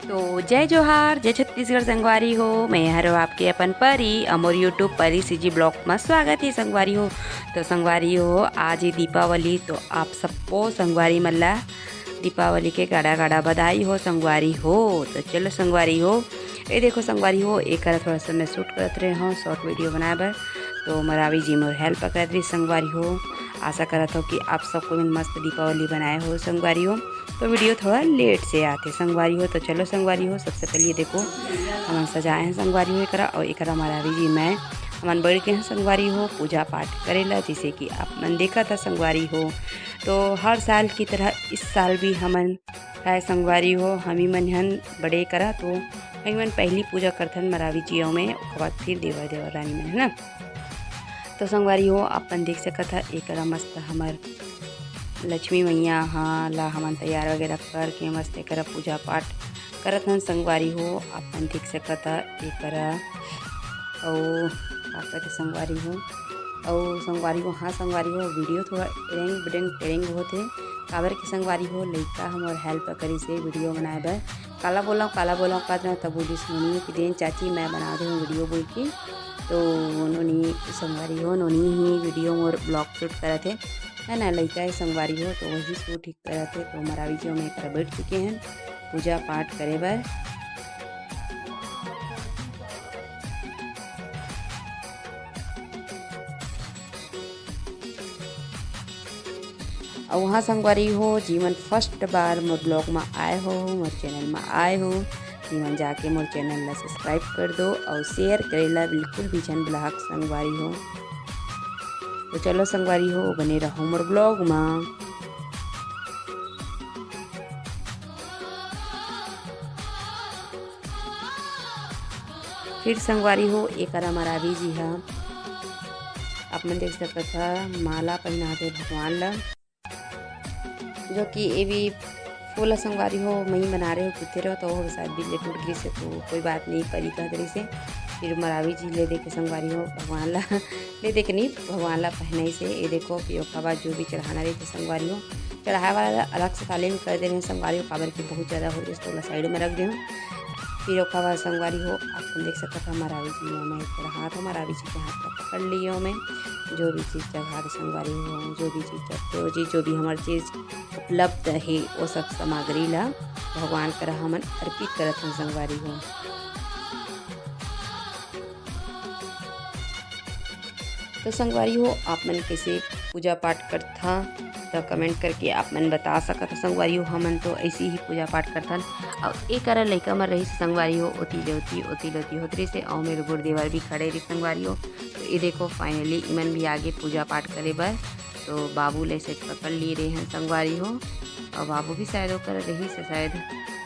तो जय जोहार, जय छत्तीसगढ़ संगवारी हो। मैं हरो आपके अपन परी अमोर यूट्यूब परी सीजी ब्लॉग में स्वागत है संगवारी हो। तो संगवारी हो आज ही दीपावली, तो आप सबको संगवारी मल्ला दीपावली के गाड़ा गाड़ा बधाई हो संगवारी हो। तो चलो संगवारी हो, ये देखो संगवारी हो एक थोड़ा सा मैं शूट करत रहे हो शॉर्ट वीडियो बनाए बर। तो मरावी जी मोर हेल्प कर रही संगवारी हो। आशा करत हो कि आप सबको मस्त दीपावली बनाए हो संगवारी हो। तो वीडियो थोड़ा लेट से आते संगवारी हो। तो चलो संगवारी हो, सबसे पहले ये देखो हम सजाए हैं संगवारी हो एकरा, और एकरा मरावी जी मैं हमन बढ़ के हैं संगवारी हो पूजा पाठ करेला, जैसे कि आप मन देखा था संगवारी हो। तो हर साल की तरह इस साल भी हमन है संगवारी हो हमी मन हन बड़े करा। तो हमी मन पहली पूजा करथन मरावी जियों में, उसके बाद फिर देवर देवर रानी में है ना। तो संगवारी हो अपन देख सकत है एक मस्त हमार लक्ष्मी मैया हाँ ला हमन तैयार वगैरह करके मस्त एक पूजा पाठ करत हन संगवारी हो। अपन देख सकत है एक और संगवारी हो और संगवारी हो हाँ संगवारी हो वीडियो थोड़ा टेरेंग बिडेंग टेरेंग होते काबर के संगवारी हो लइका हमर हेल्प करी से वीडियो बनाए बर। काला बोला का तब बोली सोनी कि देन चाची मैं बना दे वीडियो बोल के। तो नोनी संगवारी हो नोनी ही वीडियो और ब्लॉग शूट करे थे है ना, लइका संगवारी हो तो वही शूट ही करे थे। तो मरावी जी में कर बैठ चुके हैं पूजा पाठ करे बर। और वहाँ संगवारी हो जीवन फर्स्ट बार मोर ब्लॉग में आए हो मोर चैनल में आए हो जीवन जाके मोर चैनल ला सब्सक्राइब कर दो और शेयर करेला बिल्कुल भी जन ब्लॉग संगवारी हो। तो चलो संगवारी हो बने रहो मोर ब्लॉग में। फिर संगवारी हो एक मरावी जी हा आप मन देख सकत है माला पहनाते भगवान ला, जो कि ये भी फूल संगवारी हो मई बना रहे हो कितने रहो तो शायद भी ले टूट गई से, तो कोई बात नहीं परी कह दरी से। फिर मरावी जी ले दे के संगवारी हो भगवान ला ले दे के नहीं भगवान ला पहनाई से। ये देखो कि ओखा बाद जो भी चढ़ाना रही थे संगवारी हो चढ़ाए वाला अलग से काले में कर दे रहे हैं संगवारी हो काबर की बहुत ज़्यादा हो रही तो साइड में रख दे। फिर ओखा बाद संगवारी हो आप देख सकते हो मरावी जी में थोड़ा हाथ हो मरावी जी के हाथ में पकड़ लियो में जो भी चीज़ चढ़ा संगवारी हो जो भी चीज़ चढ़ते हो जी जो भी हमारी चीज़ उपलब्ध है वो सब सामग्री ला भगवान कर हमन अर्पित करत हैं संगवारी हो। तो संगवारी हो आप मन कैसे पूजा पाठ करता तो कमेंट करके आप मन बता सकत संगवारी हो। हमन तो ऐसी ही पूजा पाठ करथन और एक लइका में रही संगवारी हो ओती लेती होत रही से और मेरे गुरुदेवर भी खड़े रही संगवारी हो। तो ये देखो फाइनली इमन भी आगे पूजा पाठ करे बर। तो बाबू ले से पकड़ लिए रहे हैं संगवारी हो और बाबू भी शायद कर रही से शायद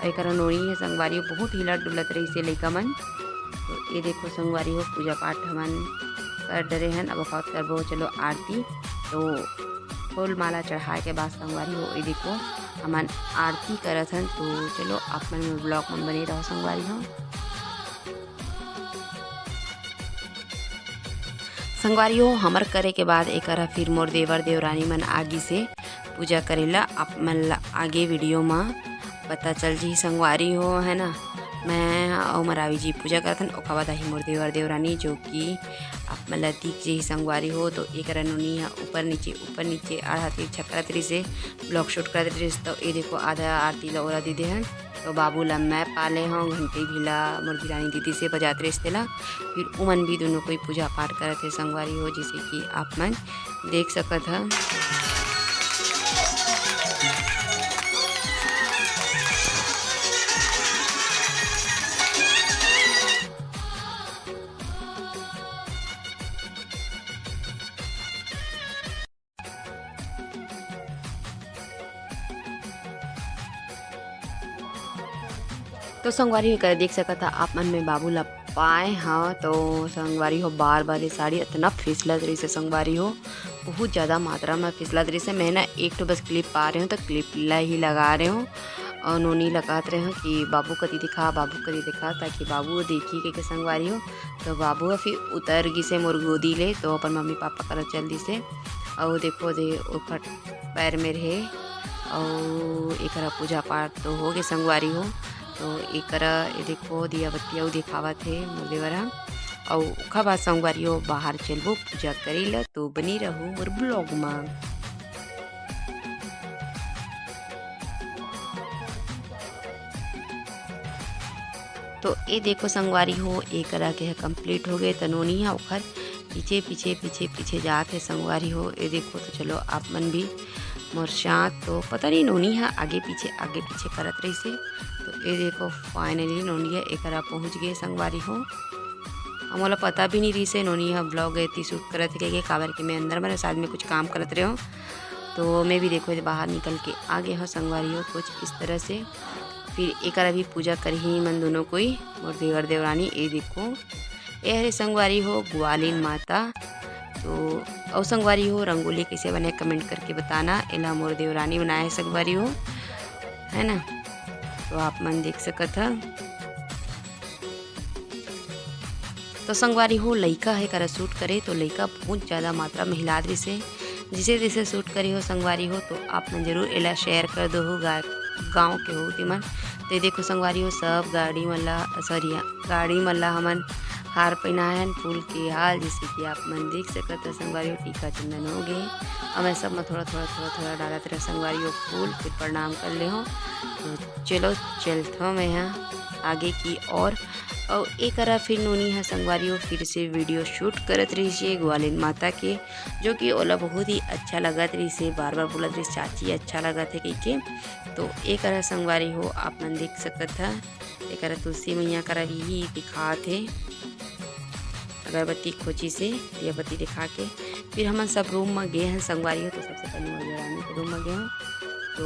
एक नोनी है संगवारी हो बहुत हिलत डुलत रही से लइका मन। तो ये देखो संगवारी हो पूजा पाठ हमन कर डरे हैं अब बात करबो चलो आरती। तो फूल माला चढ़ाए के बाद संगवारी हो ये देखो हमन आरती करत हन। तो चलो आप मन ब्लॉग में बने रहो संगवारी हो। संगवारी हो हमर करे के बाद एक फिर मोर देवर देवरानी मन आगे से पूजा करेला आप मन ला आगे वीडियो में पता चल जी संगवारी हो है ना। मैं और मरावी जी पूजा करथन ओखा बाद ही मोर देवर देवरानी जो कि आप मन ला दिख जी संगवारी हो। तो एक नोनी ऊपर नीचे आधा तीर छक्कर तरी से ब्लॉग शूट कर रही। तो ये देखो आधा आरती ला ओरा दीदे हैं। तो बाबू ला मैं पाले हों घंटे भीला मोर गिरानी दीदी से बजाते रिश्ते ला। फिर उमन भी दोनों कोई पूजा पाठ करते संगवारी हो जैसे कि आप मन देख सकत है। तो संगवारी हो कर देख सकता था आप मन में बाबू ला पाए हाँ। तो संगवारी हो बार बार ये साड़ी इतना फिसलत रही से संगवारी हो बहुत ज़्यादा मात्रा में फिसलत रही से। मैं ना एक तो बस क्लिप पा रही हूँ तो क्लिप ला ही लगा रहे हूँ और नोनी लगाते रहे हूँ कि बाबू कति दिखा ताकि बाबू देखी के संगवारी हो। तो बाबू फिर उतर गी से मोर गोदी ले तो अपन मम्मी पापा कर चल दी से और देखो दे ऊपर पैर में रहे और एक पूजा पाठ तो हो गए संगवारी हो। तो एकरा ये देखो दिया बत्तियाँ दिखावत है मोर देवरा और ओखा बाद संगवारी बाहर चलबो पूजा करेला। तो बनी रहूँ मोर ब्लॉग में। तो ये देखो संगवारी हो एक करा के कंप्लीट हो गए। तनोनी है ओखर पीछे पीछे पीछे पीछे जात है संगवारी हो। ये देखो तो चलो आप मन भी मोर साथ तो पता नहीं नोनी है आगे पीछे करत रही से। तो ये देखो फाइनली नोनी है एक पहुँच गए संगवारी हो। हमारा पता भी नहीं रही से नोनी है ब्लॉग गई शूट करत के काबर के मैं अंदर मेरे साथ में कुछ काम करत रहे हो। तो मैं भी देखो बाहर निकल के आ गए हो संगवारी हो कुछ इस तरह से। फिर एक भी पूजा कर ही मन दोनों कोई मोर देवर देवरानी। ये देखो ये हरे संगवारी हो ग्वालिन माता। तो और संगवारी हो रंगोली कैसे बने कमेंट करके बताना। एला मोर देवरानी बनाया है संगवारी हो है ना। तो आप मन देख सकत है। तो संगवारी हो लइका है करा शूट करे तो लइका बहुत ज़्यादा मात्रा में हिला दरी से जिसे जैसे शूट करी हो संगवारी हो। तो आप मन जरूर एला शेयर कर दो हो गाँव के हो तिमन। तो देखो संगवारी हो सब गाड़ी मल्ला हमन हार पहनाए फूल के हाल जैसे कि आप मन देख सकते संगवारी हो। टीका चंदन हो गए और मैं सब में थोड़ा डालत रहे संगवारी हो फूल। फिर प्रणाम कर ले हो। तो चलो चलता मैं यहाँ आगे की और एक फिर नोनी है संगवारी हो फिर से वीडियो शूट करत रही से ग्वालिन माता के जो कि ओला बहुत ही अच्छा लगत रही से। बार बार बोलत रही चाची अच्छा लगत है कही के। तो एक संगवारी हो आप मन देख सकत है। एक तुलसी मैया करा भी दिखा थे अगरबत्ती खोची से दियाबत्ती दिखा के। फिर हम सब रूम में गए हैं संगवारी हो। तो सबसे पहले मोर रानी के रूम में गए हूँ। तो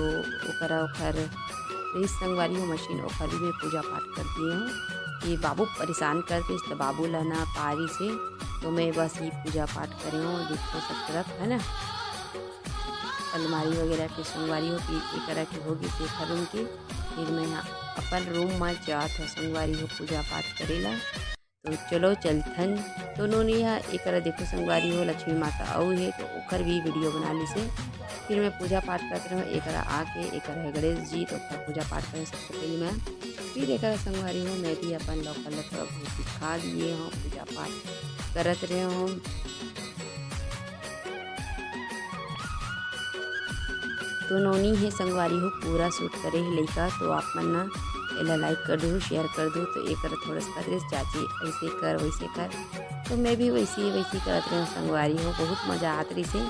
ओखर संगवारी हो मशीन ओखर भी मैं पूजा पाठ कर दिए हूँ कि बाबू परेशान करते तो बाबू लाना पारी से। तो मैं बस ये पूजा पाठ करे हूँ देखो सब तरफ है ना। अलमारी वगैरह की संगवारी हो कि एक तरह की होगी देखा रूम की। फिर मैं अपन रूम में जात हो संगवारी हो पूजा पाठ करेला। तो चलो चलथन। तो नोनी एक देखो संगवारी हो लक्ष्मी माता और है तो ओखर भी वीडियो बना ली से। फिर मैं पूजा पाठ करते रहूँ एक आके एक है गणेश जी। तो पूजा पाठ करें सबसे पहले मैं। फिर एक संगवारी हूँ मैं भी अपन लोग थोड़ा बहुत दिखा दिए हूँ पूजा पाठ करत रहे हूँ। तो नोनी है संगवारी हो पूरा शूट करे है लड़का। तो आप मन ना एला लाइक कर दो शेयर कर दो। तो एक थोड़ा सा कर चाची ऐसे कर वैसे कर। तो मैं भी वैसी करत रही हूँ संगवारी हो बहुत मज़ा आत रही से।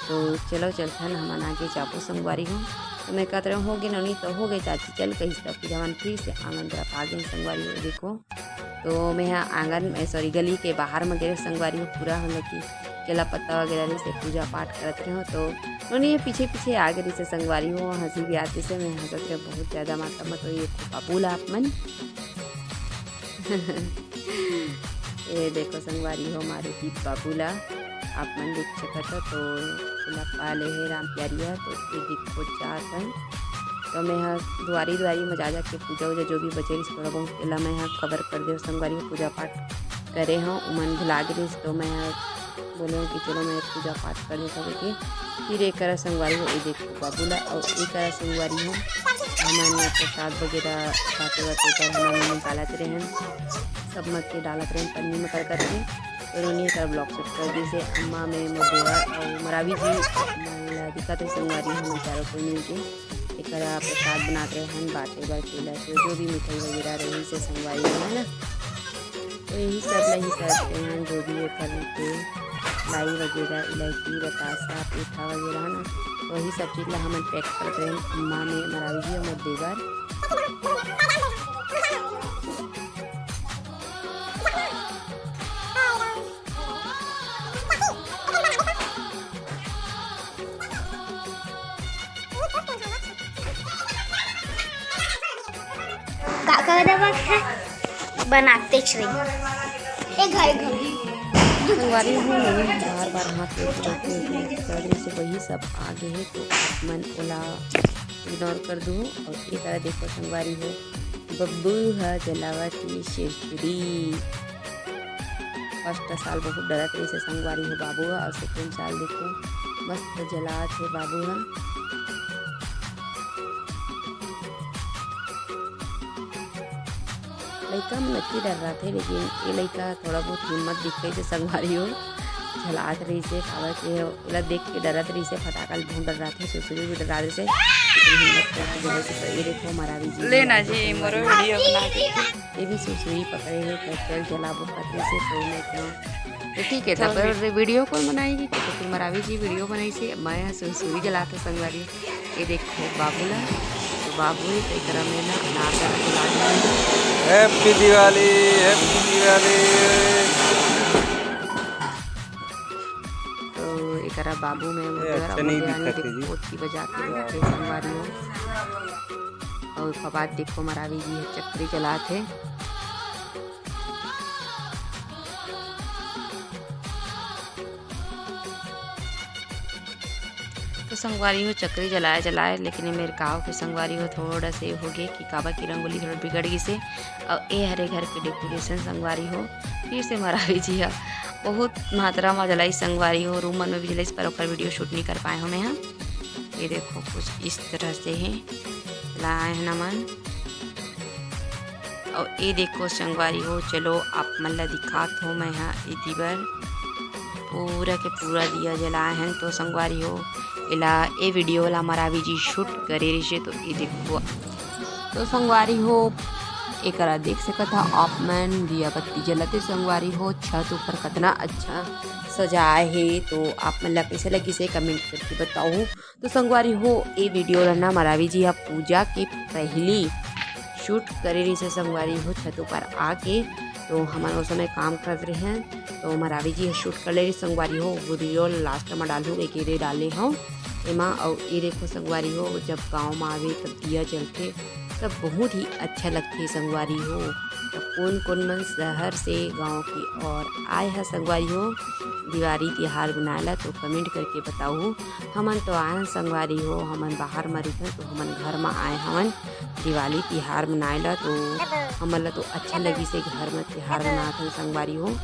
तो चलो चलथन हम आगे जाबो संगवारी हो। तो मैं कहते रहा हो गए नोनी तो हो गए चाची चल कहीं तब फिर हम फिर से आंगन तरफ आ गए संगवारी हो देखो। तो मैं यहाँ आंगन में गली के बाहर में गए संगवारी हो पूरा हम लोग की केला पत्ता वगैरह से पूजा पाठ करते रहे हो। तो नोनी पीछे पीछे आ गई से संगवारी हो हंसी भी आती से मैं हंसत रहे बहुत ज़्यादा मात्रा में। तो ये बाबूला आप मन ये देखो संगवारी हो हमारे की बाबूला आप मन देख सकते हो। तो पाले है राम प्यारिया। तो ये देखो चाहत है। तो मैं यहाँ द्वारी में जा के पूजा वूजा जो भी बचे रही थोड़ा बहुत एला मैं यहाँ कवर कर दे संगवारी हो पूजा पाठ करे हाँ उमन भुला गई। तो मैं बोले कि चलो मैं पूजा पाठ कर देता हूँ। फिर एक संगवारी हो ये देखो बाबूला और एक संगवारी हो हमारे प्रसाद वगैरह बातें कर हमारे निकालत रहे हैं सब मत के डालत रहे पन्नी में कर करके। तो रोनी कर ब्लॉग शूट कर दी से अम्मा में मोदेवा और मरावी जी दिक्कत है संगवारी हम चारों को मिल के एक प्रसाद बनाते रहे हैं बाटे बर केला से जो भी मिठाई वगैरह रही से संगवारी है ना। तो यही सब नहीं करते हैं जो भी फल के लाई वगैरह इलायची बतासा पेठा वगैरह है ना। तो वही सब चीज़ ला हम पैक करते हैं अम्मा में मरावी जी और देवर। बनाते संगवारी हूँ बार बार हाथ करने से वही सब आगे है। तो मन ओला इग्नोर कर दूँ। और एक देखो संगवारी हो बब्बू है जलावती शेषपुरी। फर्स्ट साल बहुत डरत रही से संगवारी हो बाबू है और सेकेंड साल देखो मस्त जलात है बाबू है। लड़का में नक्की डर रहा थे, लेकिन ये लड़का थोड़ा बहुत हिम्मत दिख गई से संगवारी हो झलात रही से खावा के ओला देख के डरत रही से फटाका बहुत डर रहा था, सुसुरी भी डरा रही से हिम्मत करके से। ये देखो मरावी जी लेना जी मोरो वीडियो बना के ये भी सुसुरी पकड़े हुए पेट्रोल जलाबो खाते से तो मैं क्यों तो ठीक है तब फिर वीडियो कौन बनाएगी तो फिर मरावी जी वीडियो बनाई से मैं सुसुरी जलाते संगवारी। ये देखो बाबूला तो बाबू कई तरह में ना अनार का खिला हैप्पी दिवाली हैप्पी दिवाली। तो एक बाबू में पोती बजाते थे संगवारी और उसके बाद देखो मरावी जी चक्री चलाते तो संगवारी हो चक्री जलाए लेकिन मेरे गाँव के संगवारी हो थोड़ा से हो गए कि काबा की रंगोली थोड़ा बिगड़ गई से और ये हरे घर के डेकोरेशन संगवारी हो फिर से मरावी जी है बहुत मात्रा में जलाई संगवारी हो रूम में भी जलाई पर ओकर वीडियो शूट नहीं कर पाए हो मैं यहाँ। ये देखो कुछ इस तरह से है लाए हैं नमन और ये देखो संगवारी हो चलो आप मतलब दिखात हो मैं यहाँ ये दीवर पूरा के पूरा दिया जलाए हैं तो संगवारी हो इला ये वीडियो वाला मरावी जी शूट करे रही तो ये देखो तो संगवारी हो एक देख सकता था आप मैन दिया बत्ती जलाते संगवारी हो छत ऊपर कितना अच्छा सजाए है तो आप मतलब कैसे लगी से कमेंट करके बताओ। तो संगवारी हो ये वीडियो रहना मरावी जी आप पूजा के पहली शूट करे रही से संगवारी हो छत ऊपर आके तो हमारे उस समय काम कर रहे हैं तो मरावी जी शूट कर ले रही संगवारी हो वीडियो लास्ट में डालूँ एक डाले हों एमा और ये देखो संगवारी हो जब गांव में आवे तब दिया जलते तब बहुत ही अच्छा लगते संगवारी हो। तो कौन कौन मन शहर से गांव की और आए है संगवारी हो दिवाली तिहार बनाएला तो कमेंट करके बताओ। हमन तो आए हैं संगवारी हो हमन बाहर में रही तो हमन घर में आए हमन दिवाली तिहार मनाएला तो हमन ला तो अच्छा लगी से घर में तिहार मनाते संगवारी हो।